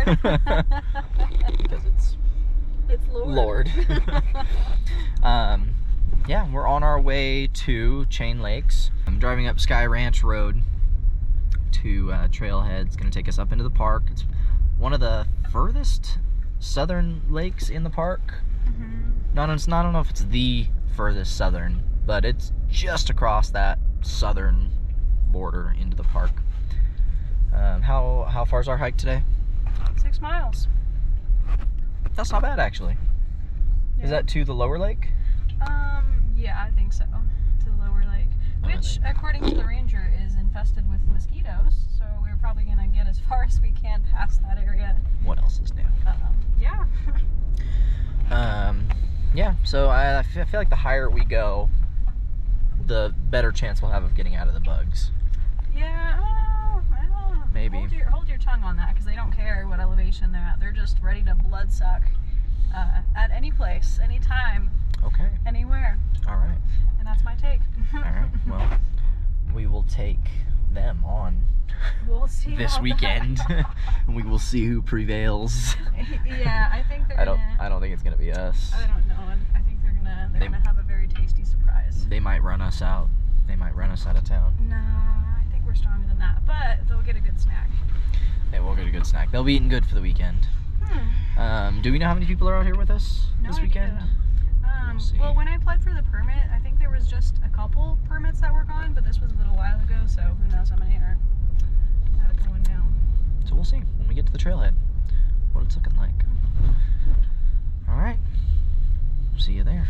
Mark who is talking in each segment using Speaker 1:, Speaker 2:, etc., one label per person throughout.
Speaker 1: Lord.
Speaker 2: Because
Speaker 1: it's Lord.
Speaker 2: Yeah, we're on our way to Chain Lakes. I'm driving up Sky Ranch Road to Trailhead. It's going to take us up into the park. It's one of the furthest southern lakes in the park. I don't know if it's the furthest southern, but it's just across that southern border into the park. How far is our hike today?
Speaker 1: 6 miles.
Speaker 2: That's not bad, actually.
Speaker 1: Yeah.
Speaker 2: Is that to the lower lake?
Speaker 1: Yeah, I think so. To the lower lake, which, according to the ranger, is infested with mosquitoes. So we're probably gonna get as far as we can past that area.
Speaker 2: What else is new?
Speaker 1: Yeah.
Speaker 2: Yeah. So I feel like the higher we go, the better chance we'll have of getting out of the bugs.
Speaker 1: Yeah. Well,
Speaker 2: maybe.
Speaker 1: Hold your tongue on that, because they don't care what elevation they're at. They're just ready to blood suck at any place, any time.
Speaker 2: Okay.
Speaker 1: Anywhere.
Speaker 2: All right.
Speaker 1: And that's my take.
Speaker 2: All right. Well, we will take them on this weekend. We will see who prevails.
Speaker 1: Yeah, I think they're
Speaker 2: I don't think it's gonna be us.
Speaker 1: I don't know. I think they're gonna have a very tasty surprise.
Speaker 2: They might run us out. They might run us out of town.
Speaker 1: No, I think we're stronger than that. But they'll get a good snack.
Speaker 2: They will get a good snack. They'll be eating good for the weekend. Do we know how many people are out here with us this weekend?
Speaker 1: We'll see. Well, when I applied for the permit, I think there was just a couple permits that were gone, but this was a little while ago, so who knows how many are going now.
Speaker 2: So we'll see when we get to the trailhead what it's looking like. All right. See you there.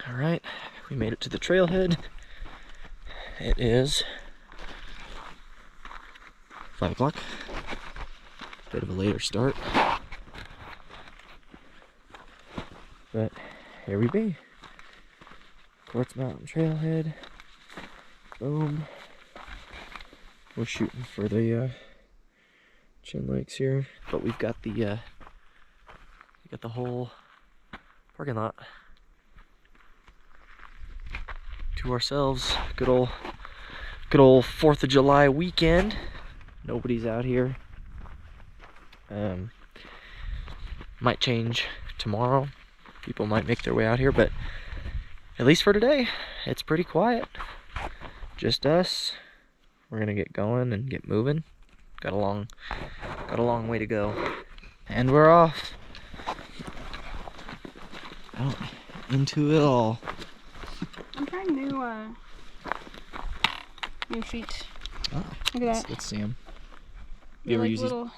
Speaker 2: All right, we made it to the trailhead. It is 5 o'clock. Bit of a later start, but here we be. Quartz Mountain Trailhead. Boom. We're shooting for the Chain Lakes here, but we've got the whole parking lot to ourselves. Good old 4th of July weekend. Nobody's out here. Might change tomorrow. People might make their way out here, but at least for today, it's pretty quiet. Just us. We're gonna get going and get moving. Got a long way to go, and we're off. Out into it all.
Speaker 1: I'm trying new sheets.
Speaker 2: Oh,
Speaker 1: look at that.
Speaker 2: Let's see them. Have
Speaker 1: They're
Speaker 2: you ever
Speaker 1: like
Speaker 2: used
Speaker 1: little...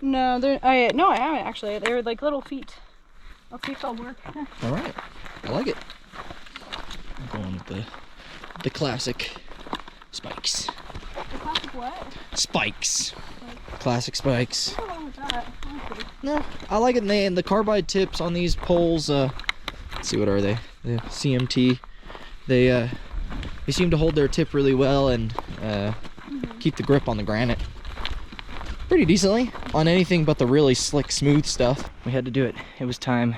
Speaker 1: No, I haven't actually. They're like little feet. I'll see if they'll work.
Speaker 2: All right, I like it. I'm going with the classic spikes.
Speaker 1: The classic what?
Speaker 2: Spikes. Classic spikes.
Speaker 1: What's wrong with that? Okay.
Speaker 2: No, I like it. And the carbide tips on these poles. Let's see, what are they? The CMT. They seem to hold their tip really well and keep the grip on the granite pretty decently on anything but the really slick, smooth stuff. We had to do it. It was time.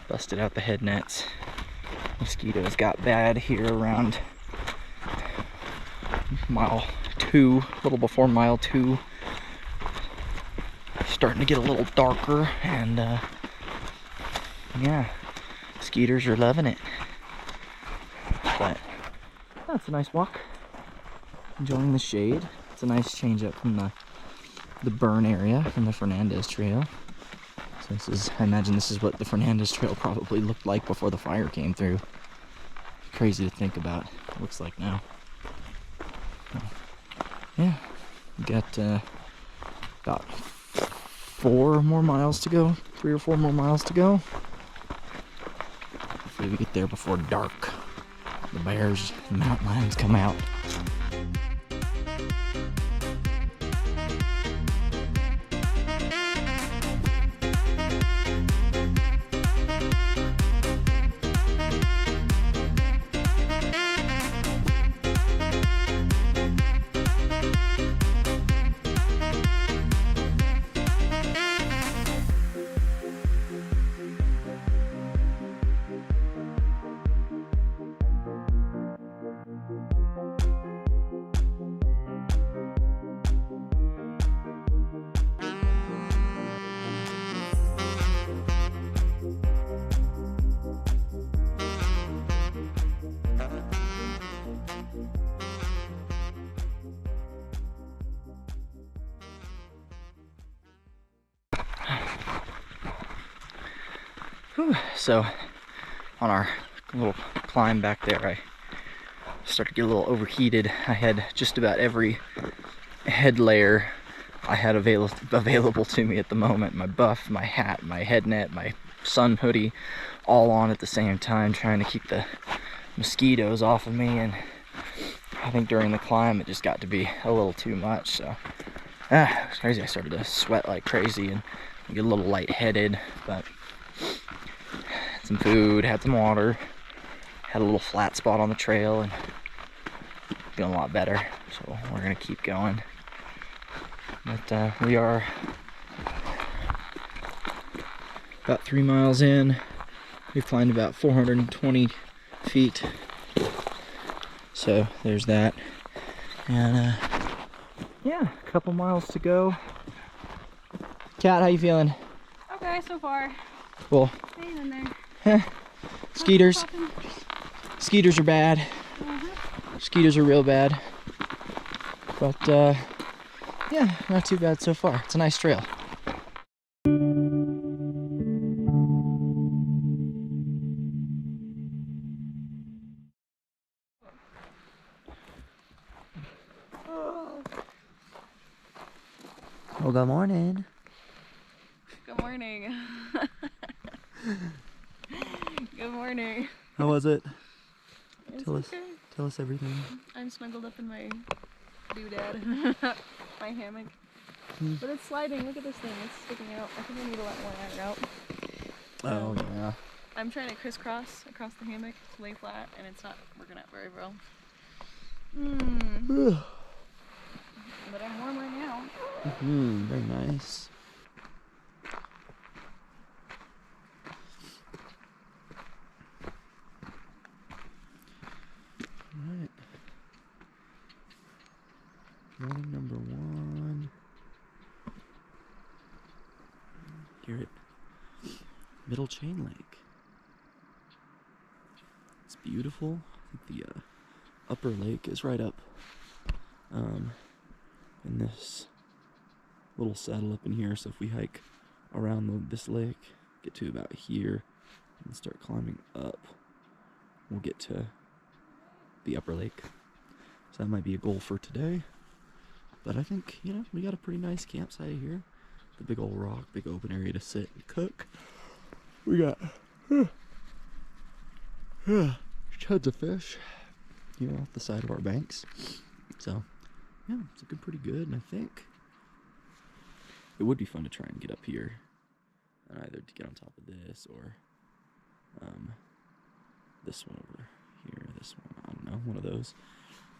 Speaker 2: Busted out the head nets. Mosquitoes got bad here around mile 2, a little before mile 2. Starting to get a little darker, and yeah, mosquitoes are loving it. But that's a nice walk. Enjoying the shade. It's a nice change up from the burn area from the Fernandez Trail. So this is, I imagine this is what the Fernandez Trail probably looked like before the fire came through. Crazy to think about. It looks like now. Yeah, we got about 4 more miles to go. 3 or 4 more miles to go. Hopefully we get there before dark. The bears, the mountain lions come out. So on our little climb back there, I started to get a little overheated. I had just about every head layer I had available to me at the moment. My buff, my hat, my head net, my sun hoodie, all on at the same time, trying to keep the mosquitoes off of me. And I think during the climb it just got to be a little too much. So it was crazy. I started to sweat like crazy and get a little lightheaded, but some food, had some water, had a little flat spot on the trail, and feeling a lot better. So we're gonna keep going. But we are about 3 miles in. We've climbed about 420 feet. So there's that. And yeah, a couple miles to go. Kat, how you feeling?
Speaker 1: Okay, so far.
Speaker 2: Cool.
Speaker 1: Hanging in there.
Speaker 2: Skeeters. Skeeters are bad. Skeeters are real bad. But yeah, not too bad so far. It's a nice trail. Well, good morning.
Speaker 1: Good morning. Good morning.
Speaker 2: How was it?
Speaker 1: It's
Speaker 2: Tell
Speaker 1: okay.
Speaker 2: Tell us everything.
Speaker 1: I'm snuggled up in my doodad, my hammock. But it's sliding. Look at this thing. It's sticking out. I think I need a lot more iron out.
Speaker 2: Oh yeah.
Speaker 1: I'm trying to crisscross across the hammock to lay flat, and it's not working out very well. But I'm warm right now.
Speaker 2: Very nice. Alright. Morning number 1. Here at Middle Chain Lake. It's beautiful. I think the upper lake is right up in this little saddle up in here. So if we hike around this lake, get to about here, and start climbing up, we'll get to the upper lake. So that might be a goal for today. But I think, you know, we got a pretty nice campsite here. The big old rock, big open area to sit and cook. We got tons of fish, you know, off the side of our banks. So yeah, it's looking pretty good. And I think it would be fun to try and get up here and either to get on top of this or this one over here, this one, I don't know, one of those.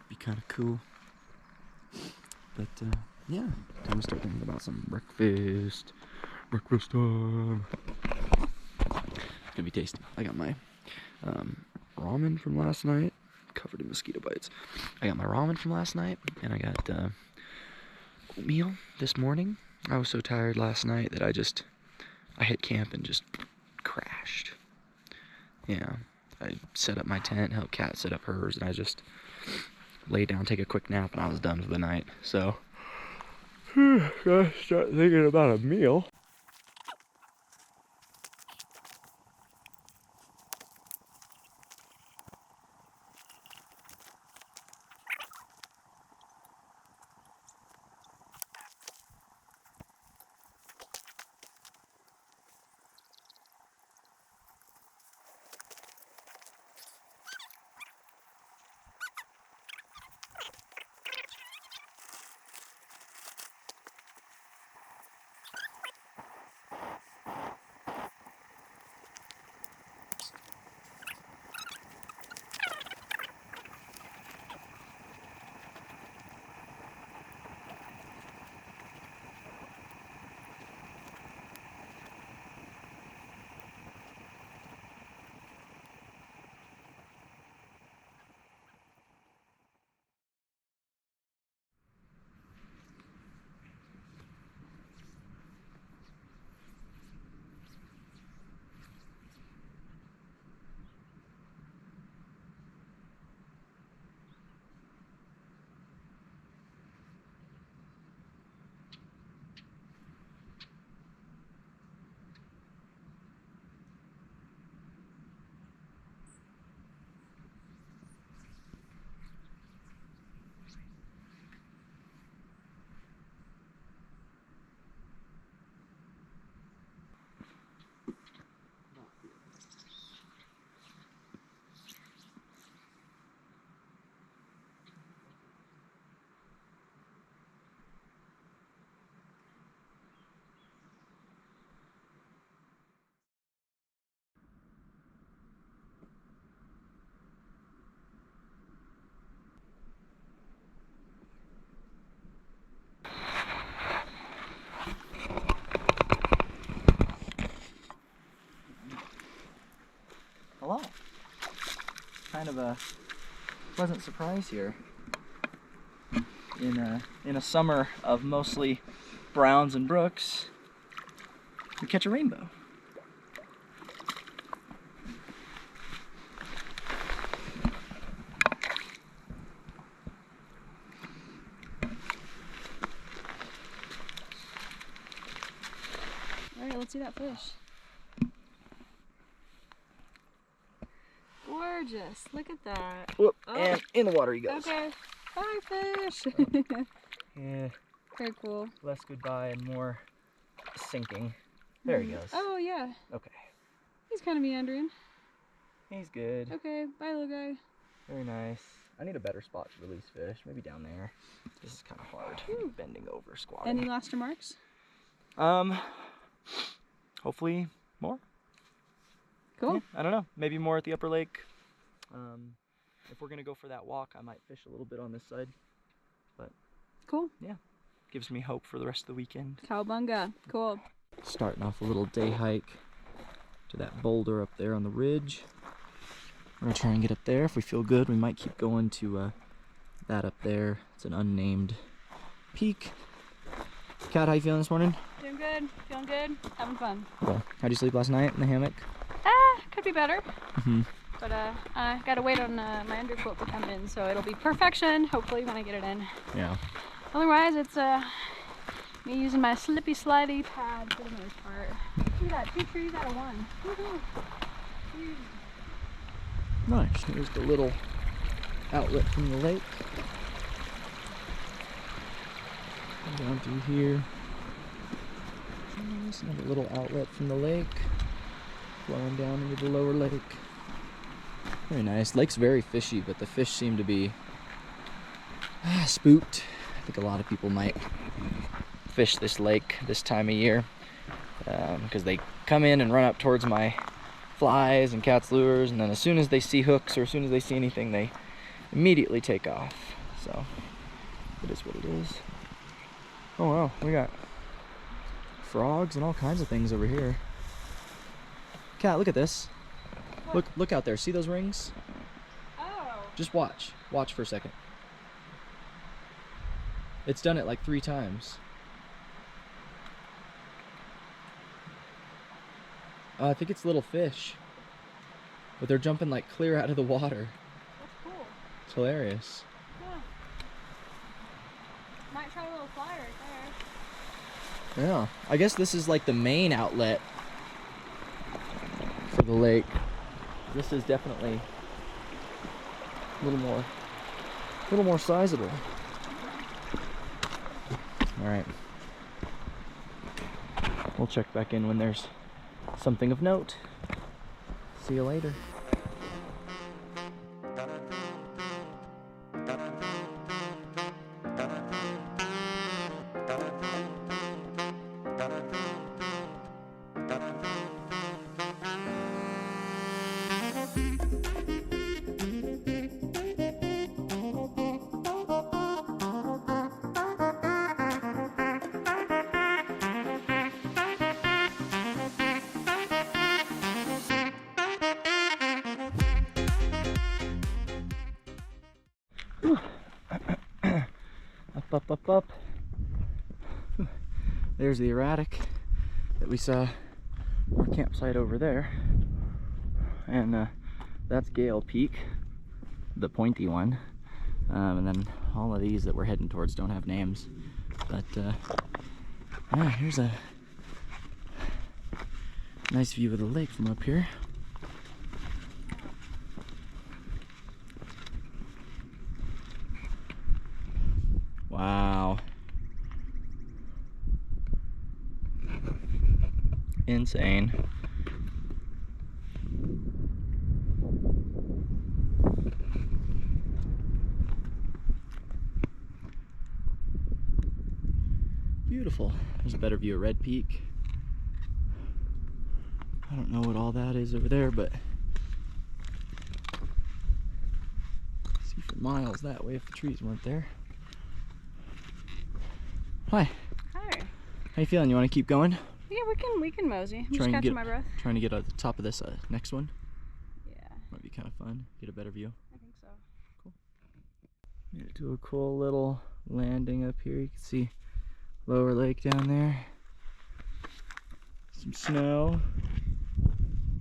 Speaker 2: Be kind of cool. But yeah, time to start thinking about some breakfast. Breakfast time. It's gonna be tasty. I got my ramen from last night, covered in mosquito bites. I got my ramen from last night, and I got oatmeal this morning. I was so tired last night that I hit camp and just crashed. Yeah, I set up my tent, helped Kat set up hers, and I just laid down, take a quick nap, and I was done for the night. So, gotta start thinking about a meal. kind of a pleasant surprise here. In a summer of mostly browns and brooks, we catch a rainbow.
Speaker 1: All right, let's see that fish. Gorgeous. Look at that.
Speaker 2: Whoop,
Speaker 1: Oh.
Speaker 2: and in the water he goes.
Speaker 1: Okay. Bye, fish.
Speaker 2: Yeah,
Speaker 1: Very cool.
Speaker 2: less goodbye and more sinking. There he goes.
Speaker 1: Oh, yeah.
Speaker 2: Okay.
Speaker 1: He's kind of meandering.
Speaker 2: He's good.
Speaker 1: Okay. Bye, little guy.
Speaker 2: Very nice. I need a better spot to release fish. Maybe down there. This is kind of hard.
Speaker 1: Ooh.
Speaker 2: Bending over, squatting.
Speaker 1: Any lobster marks?
Speaker 2: Hopefully more.
Speaker 1: Cool.
Speaker 2: Yeah, I don't know. Maybe more at the upper lake. If we're gonna go for that walk, I might fish a little bit on this side. But
Speaker 1: cool.
Speaker 2: Yeah, gives me hope for the rest of the weekend.
Speaker 1: Cowabunga. Cool.
Speaker 2: Starting off a little day hike to that boulder up there on the ridge. We're gonna try and get up there. If we feel good, we might keep going to that up there. It's an unnamed peak. Kat, how you feeling this morning?
Speaker 1: Doing good. Feeling good. Having fun.
Speaker 2: Cool. How'd you sleep last night in the hammock?
Speaker 1: Could be better.
Speaker 2: Mm-hmm.
Speaker 1: But I gotta wait on my undercoat to come in, so it'll be perfection, hopefully, when I get it in.
Speaker 2: Yeah.
Speaker 1: Otherwise, it's me using my slippy slidey pad for the most part. Look at that, 2 trees out of 1. Woohoo!
Speaker 2: Nice. Here's the little outlet from the lake. Come down through here. There's another little outlet from the lake, flowing down into the lower lake. Very nice. Lake's very fishy, but the fish seem to be spooked. I think a lot of people might fish this lake this time of year because they come in and run up towards my flies and Cat's lures, and then as soon as they see hooks or as soon as they see anything, they immediately take off. So it is what it is. Oh wow, we got frogs and all kinds of things over here. Cat, look at this. Look out there. See those rings?
Speaker 1: Oh.
Speaker 2: Just watch. Watch for a second. It's done it like 3 times. I think it's little fish. But they're jumping like clear out of the water.
Speaker 1: That's cool.
Speaker 2: It's hilarious.
Speaker 1: Yeah. Might try a little fly right there.
Speaker 2: Yeah. I guess this is like the main outlet for the lake. This is definitely a little more sizable. All right. We'll check back in when there's something of note. See you later. Up. There's the erratic that we saw our campsite over there, and that's Gale Peak, the pointy one, and then all of these that we're heading towards don't have names, but yeah, here's a nice view of the lake from up here. Wow. Insane. Beautiful. There's a better view of Red Peak. I don't know what all that is over there, but see for miles that way if the trees weren't there. Hi.
Speaker 1: Hi.
Speaker 2: How you feeling? You want to keep going?
Speaker 1: Yeah, we can mosey. I'm just
Speaker 2: Trying to
Speaker 1: catching
Speaker 2: get-
Speaker 1: my breath.
Speaker 2: Trying to get at the top of this next one.
Speaker 1: Yeah.
Speaker 2: Might be kind of fun. Get a better view.
Speaker 1: I think so.
Speaker 2: Cool. Do a cool little landing up here. You can see Lower Lake down there. Some snow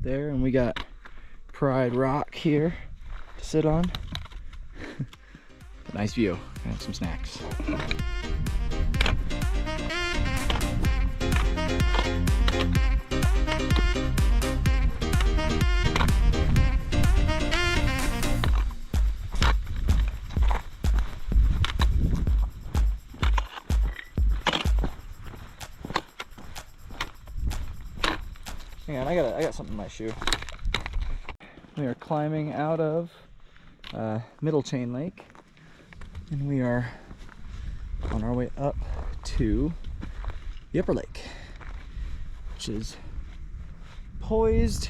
Speaker 2: there, and we got Pride Rock here to sit on. Nice view. Gonna have some snacks. Hang on, I got something in my shoe. We are climbing out of Middle Chain Lake, and we are on our way up to the Upper Lake, which is poised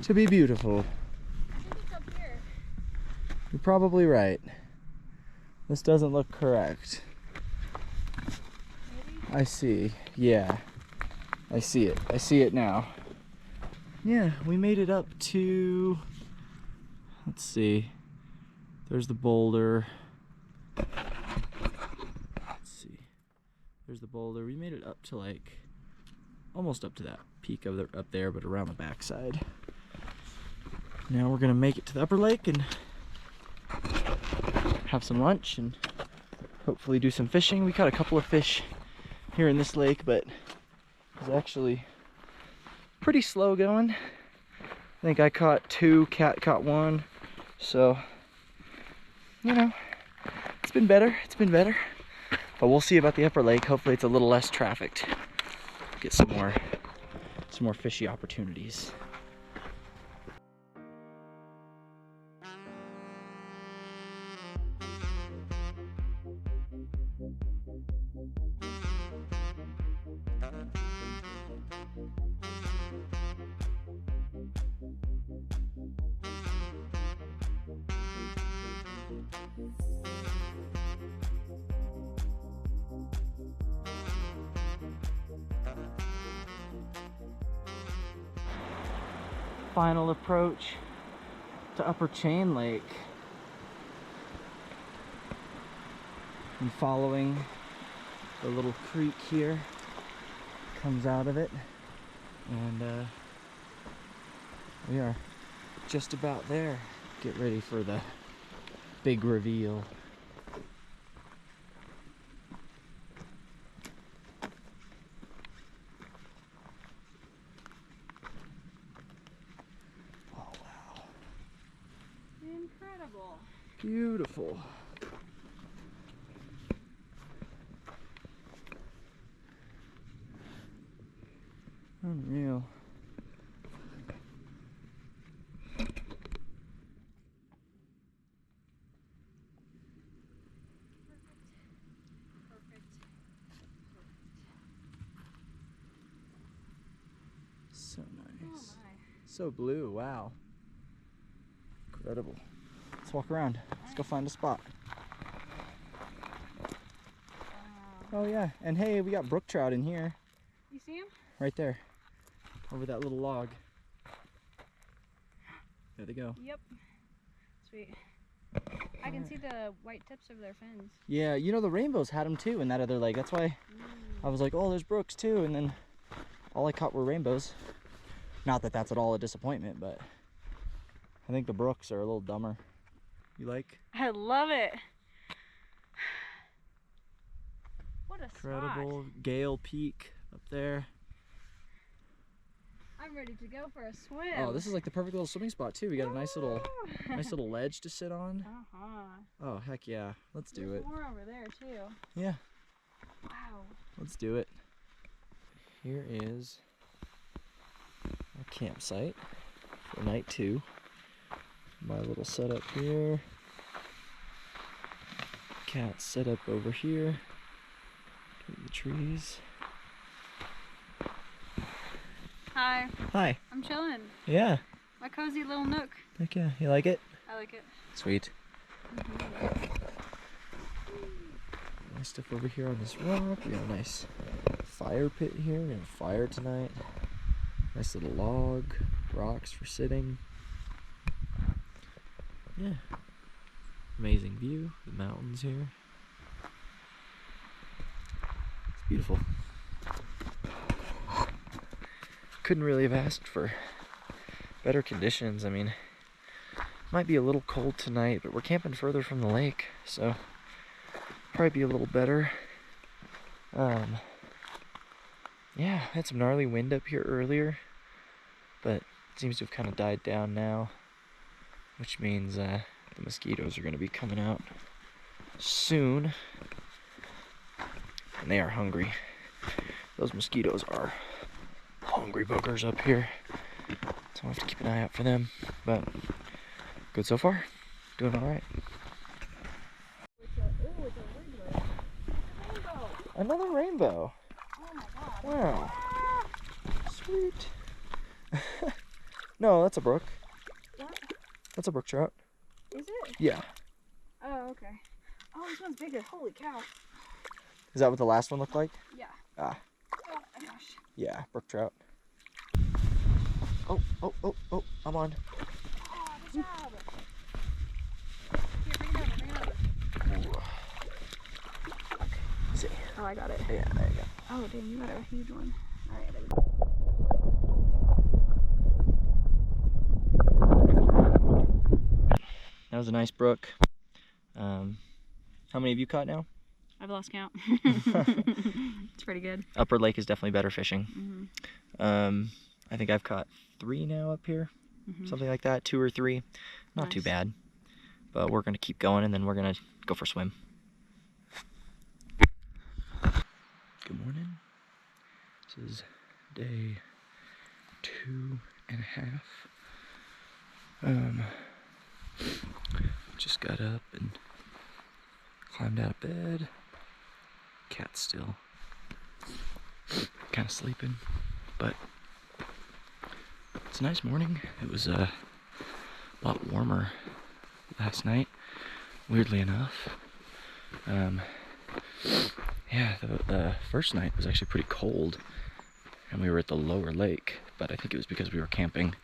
Speaker 2: to be beautiful.
Speaker 1: I think it's up here.
Speaker 2: You're probably right. This doesn't look correct.
Speaker 1: Maybe?
Speaker 2: I see. Yeah. I see it. I see it now. Yeah, we made it up to, let's see, there's the boulder. Let's see, there's the boulder. We made it up to like, almost up to that peak of up there, but around the backside. Now we're gonna make it to the Upper Lake and have some lunch and hopefully do some fishing. We caught a couple of fish here in this lake, but it was actually pretty slow going. I think I caught 2, Cat caught 1. So, you know, it's been better. But we'll see about the Upper Lake. Hopefully it's a little less trafficked. Get some more fishy opportunities. Final approach to Upper Chain Lake. I'm following the little creek here, comes out of it, and we are just about there. Get ready for the big reveal.
Speaker 1: Incredible.
Speaker 2: Beautiful. Unreal.
Speaker 1: Perfect.
Speaker 2: So nice.
Speaker 1: Oh my.
Speaker 2: So blue, wow. Incredible. Let's walk around. Let's go find a spot. Oh yeah, and hey, we got brook trout in here.
Speaker 1: You see him?
Speaker 2: Right there. Over that little log. There they go.
Speaker 1: Yep. Sweet. I can see the white tips of their fins.
Speaker 2: Yeah, you know the rainbows had them too in that other lake. That's why I was like, oh, there's brooks too. And then all I caught were rainbows. Not that that's at all a disappointment, but I think the brooks are a little dumber. You like?
Speaker 1: I love it. What a
Speaker 2: Incredible.
Speaker 1: spot.
Speaker 2: Gale Peak up there.
Speaker 1: I'm ready to go for a swim.
Speaker 2: Oh, this is like the perfect little swimming spot too. We got a nice little ledge to sit on.
Speaker 1: Uh-huh.
Speaker 2: Oh, heck yeah. Let's do
Speaker 1: There's
Speaker 2: it.
Speaker 1: more over there too.
Speaker 2: Yeah,
Speaker 1: Wow.
Speaker 2: let's do it. Here is our campsite for night 2. My little setup here. Cat set up over here. The trees.
Speaker 1: Hi.
Speaker 2: Hi.
Speaker 1: I'm chilling.
Speaker 2: Yeah.
Speaker 1: My cozy little nook.
Speaker 2: Heck yeah. You like it?
Speaker 1: I like it.
Speaker 2: Sweet. Nice stuff over here on this rock. We got a nice fire pit here. We're gonna have fire tonight. Nice little log. Rocks for sitting. Yeah. Amazing view, the mountains here. It's beautiful. Couldn't really have asked for better conditions. I mean, it might be a little cold tonight, but we're camping further from the lake, so probably be a little better. Yeah, had some gnarly wind up here earlier, but it seems to have kind of died down now, which means the mosquitoes are going to be coming out soon, and they are hungry. Those mosquitoes are hungry boogers up here, so I'll have to keep an eye out for them, but good so far, doing all right. Another rainbow.
Speaker 1: Oh my god.
Speaker 2: Wow. Sweet. No, that's a brook.
Speaker 1: What?
Speaker 2: That's a brook trout.
Speaker 1: Is it?
Speaker 2: Yeah.
Speaker 1: Oh, okay. Oh, this one's bigger. Holy cow.
Speaker 2: Is that what the last one looked like?
Speaker 1: Yeah.
Speaker 2: Ah.
Speaker 1: Oh my gosh.
Speaker 2: Yeah, brook trout. Oh, I'm on.
Speaker 1: Oh, good job. Here, bring it over.
Speaker 2: Ooh. See.
Speaker 1: Oh, I got it.
Speaker 2: Yeah, there you go.
Speaker 1: Oh, dang, you got a huge one. All right, there we go.
Speaker 2: That was a nice brook. How many have you caught now?
Speaker 1: I've lost count. It's pretty good.
Speaker 2: Upper Lake is definitely better fishing.
Speaker 1: Mm-hmm.
Speaker 2: I think I've caught 3 now up here.
Speaker 1: Mm-hmm.
Speaker 2: Something like that, 2 or 3. Not
Speaker 1: Nice.
Speaker 2: too bad. But we're going to keep going and then we're going to go for a swim. Good morning. This is day 2.5. Just got up and climbed out of bed. Cat's still kind of sleeping, but it's a nice morning. It was a lot warmer last night, weirdly enough. Yeah, the first night was actually pretty cold, and we were at the lower lake, but I think it was because we were camping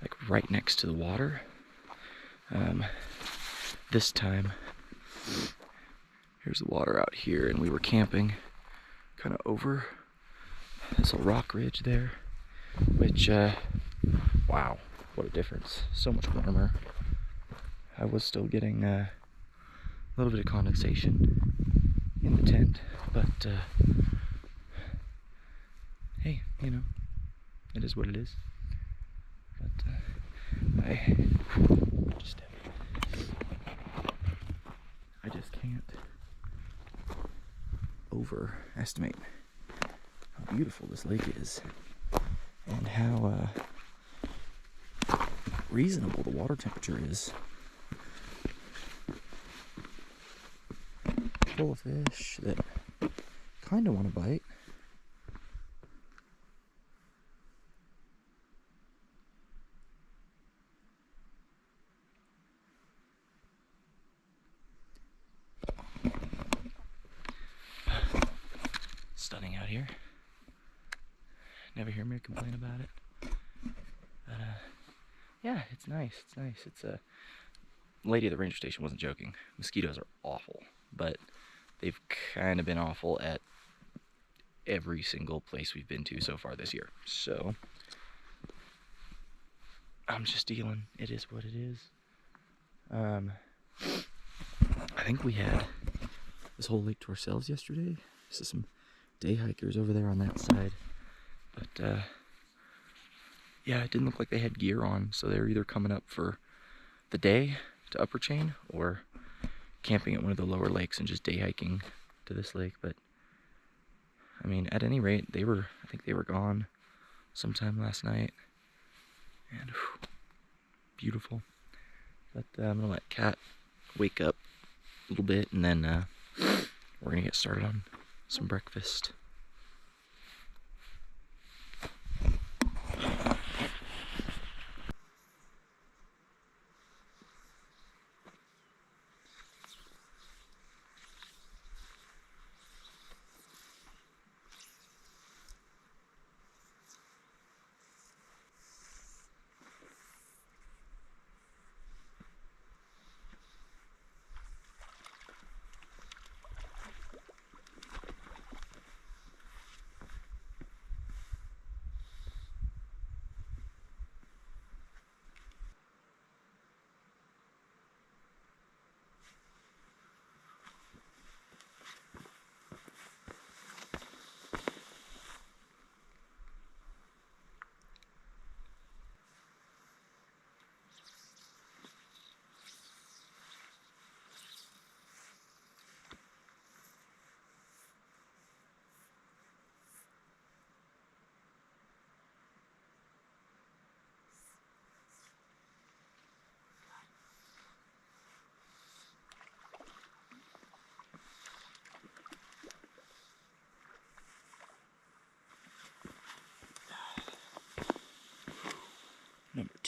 Speaker 2: like right next to the water. This time, here's the water out here, and we were camping kind of over this little rock ridge there, which, wow, what a difference. So much warmer. I was still getting a little bit of condensation in the tent, but hey, you know, it is what it is. But I just can't overestimate how beautiful this lake is and how reasonable the water temperature is. Full of fish that kind of want to bite. Stunning out here. Never hear me complain about it. But yeah, it's nice. It's nice. It's a lady at the ranger station wasn't joking. Mosquitoes are awful, but they've kind of been awful at every single place we've been to so far this year. So I'm just dealing. It is what it is. I think we had this whole lake to ourselves yesterday. This is some day hikers over there on that side. But yeah, it didn't look like they had gear on, so they were either coming up for the day to Upper Chain or camping at one of the lower lakes and just day hiking to this lake. But I mean, at any rate, I think they were gone sometime last night. And whew, beautiful. But I'm gonna let Kat wake up a little bit, and then we're gonna get started on some breakfast.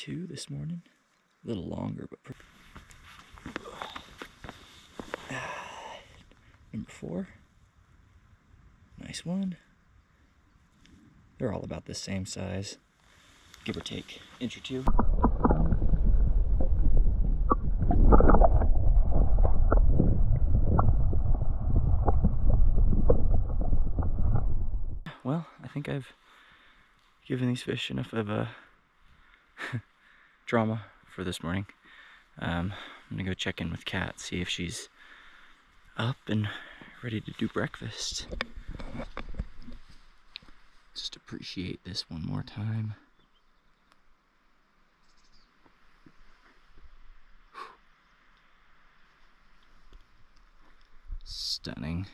Speaker 2: 2 this morning. A little longer, but number 4. Nice one. They're all about the same size, give or take inch or 2. Well, I think I've given these fish enough of a drama for this morning. I'm gonna go check in with Kat, see if she's up and ready to do breakfast. Just appreciate this one more time. Stunning.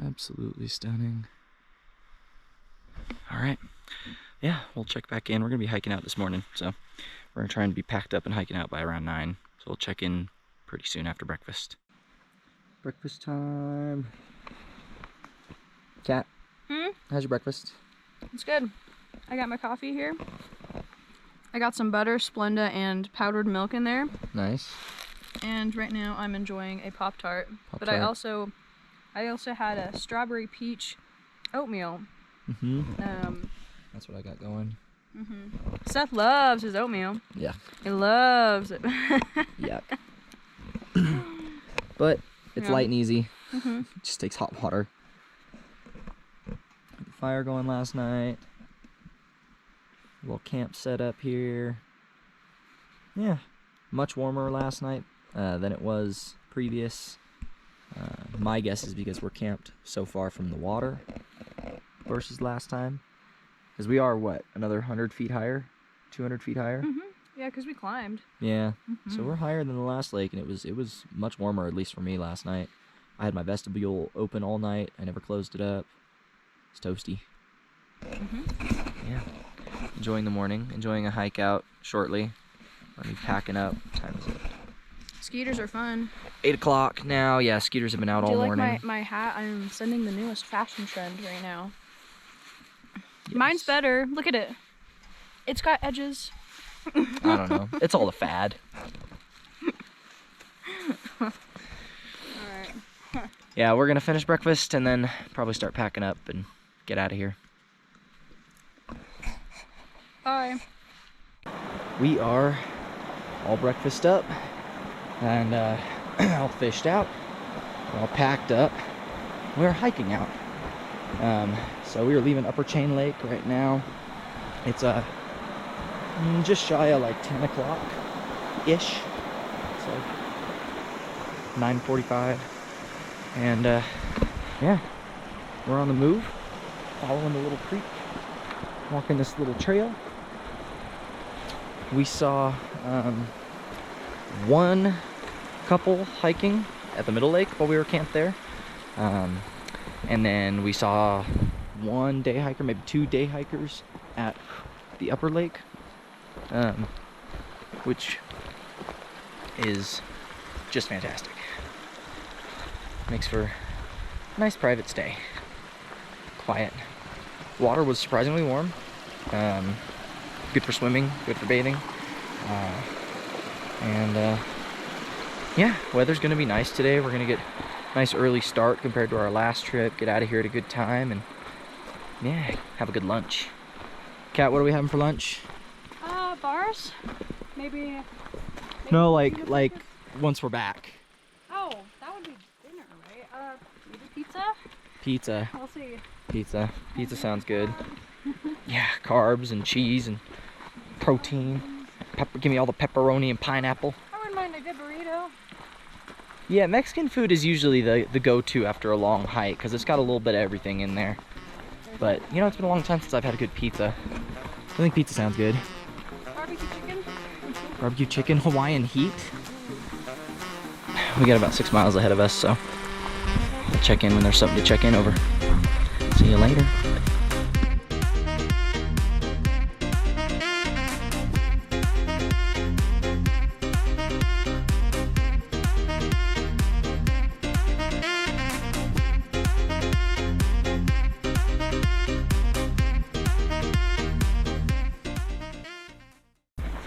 Speaker 2: Absolutely stunning. All right. Yeah, we'll check back in. We're gonna be hiking out this morning, so we're gonna try and be packed up and hiking out by around 9. So we'll check in pretty soon after breakfast. Breakfast time. Kat, how's your breakfast?
Speaker 1: It's good. I got my coffee here. I got some butter, Splenda, and powdered milk in there.
Speaker 2: Nice.
Speaker 1: And right now I'm enjoying a Pop-Tart. But I also had a strawberry peach oatmeal.
Speaker 2: That's what I got going.
Speaker 1: Seth loves his oatmeal.
Speaker 2: Yeah.
Speaker 1: He loves it.
Speaker 2: Yuck. But it's light and easy. It just takes hot water. Had the fire going last night. A little camp set up here. Yeah, much warmer last night than it was previous. My guess is because we're camped so far from the water versus last time. Because we are, what, another 100 feet higher? 200 feet higher?
Speaker 1: Yeah, because we climbed.
Speaker 2: Yeah, so we're higher than the last lake, and it was much warmer, at least for me, last night. I had my vestibule open all night. I never closed it up. It's toasty. Yeah. Enjoying the morning. Enjoying a hike out shortly. Let me packing up. What time is it?
Speaker 1: Skeeters are fun.
Speaker 2: 8 o'clock now. Yeah, skeeters have been out all morning.
Speaker 1: Do you like my hat? I'm sending the newest fashion trend right now. Yes. Mine's better. Look at it. It's got edges.
Speaker 2: I don't know. It's all a fad.
Speaker 1: Alright.
Speaker 2: Yeah, we're gonna finish breakfast and then probably start packing up and get out of here.
Speaker 1: Bye.
Speaker 2: We are all breakfast up and all fished out. We're all packed up. We're hiking out. So we are leaving Upper Chain Lake right now. It's just shy of like 10 o'clock-ish. It's like 9:45. And yeah, we're on the move, following the little creek, walking this little trail. We saw one couple hiking at the middle lake while we were camped there. And then we saw one day hiker, maybe 2 day hikers at the upper lake, which is just fantastic. Makes for a nice private stay. Quiet. Water was surprisingly warm. Good for swimming, good for bathing. Yeah, weather's gonna be nice today. We're gonna get a nice early start compared to our last trip. Get out of here at a good time and yeah, have a good lunch. Kat, what are we having for lunch?
Speaker 1: Bars? Maybe
Speaker 2: no, like once we're back.
Speaker 1: Oh, that would be dinner, right? Maybe pizza?
Speaker 2: Pizza.
Speaker 1: We'll see.
Speaker 2: Pizza. Pizza sounds good. Yeah, carbs and cheese and protein. Give me all the pepperoni and pineapple.
Speaker 1: I wouldn't mind a good burrito.
Speaker 2: Yeah, Mexican food is usually the go-to after a long hike because it's got a little bit of everything in there. But, you know, it's been a long time since I've had a good pizza. I think pizza sounds good.
Speaker 1: Barbecue chicken?
Speaker 2: Barbecue chicken, Hawaiian heat. We got about 6 miles ahead of us, so we'll check in when there's something to check in over. See you later.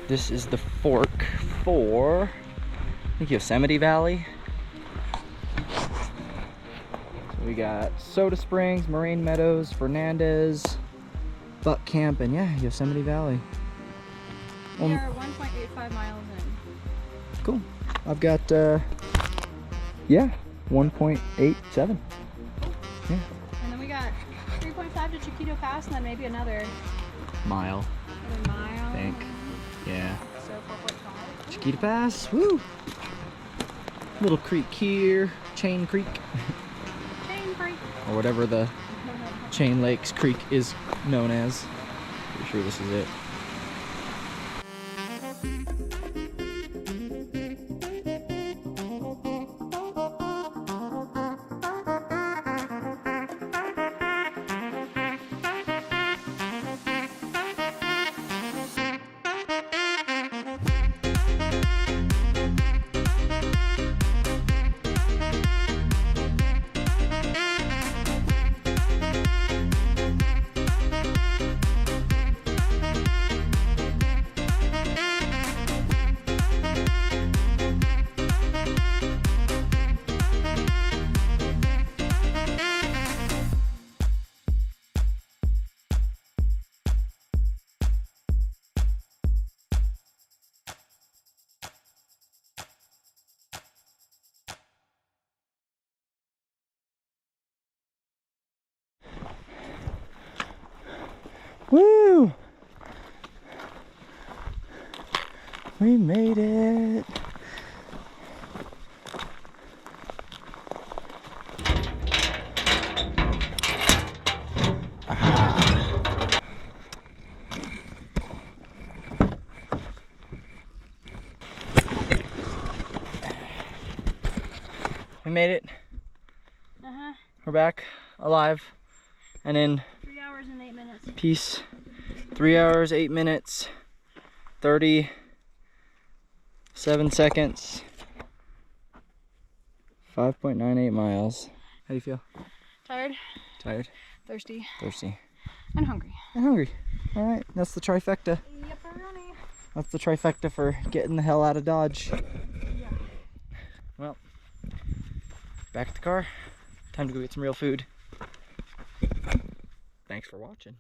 Speaker 2: This is the fork for, I think, Yosemite Valley. So we got Soda Springs, Moraine Meadows, Fernandez, Buck Camp, and yeah, Yosemite Valley.
Speaker 1: We are 1.85 miles in.
Speaker 2: Cool. I've got, yeah, 1.87. Yeah.
Speaker 1: And then we got 3.5 to Chiquito Pass, and then maybe another
Speaker 2: Mile,
Speaker 1: mile.
Speaker 2: I think. Yeah.
Speaker 1: So 4.5.
Speaker 2: Chiquito Pass, woo! Little creek here, Chain Creek,
Speaker 1: Chain Creek.
Speaker 2: or whatever the Chain Lakes Creek is known as. Pretty sure this is it. Woo! We made it! We made it. We're back alive and in
Speaker 1: 3 hours and 8 minutes.
Speaker 2: peace. 3 hours, 8 minutes, 37 seconds, 5.98 miles. How do you feel?
Speaker 1: Tired,
Speaker 2: Tired?
Speaker 1: thirsty,
Speaker 2: Thirsty.
Speaker 1: and hungry.
Speaker 2: And hungry. All right, that's the trifecta.
Speaker 1: Yep-a-rooney.
Speaker 2: That's the trifecta for getting the hell out of Dodge.
Speaker 1: Yeah.
Speaker 2: Well, back at the car. Time to go get some real food. Thanks for watching.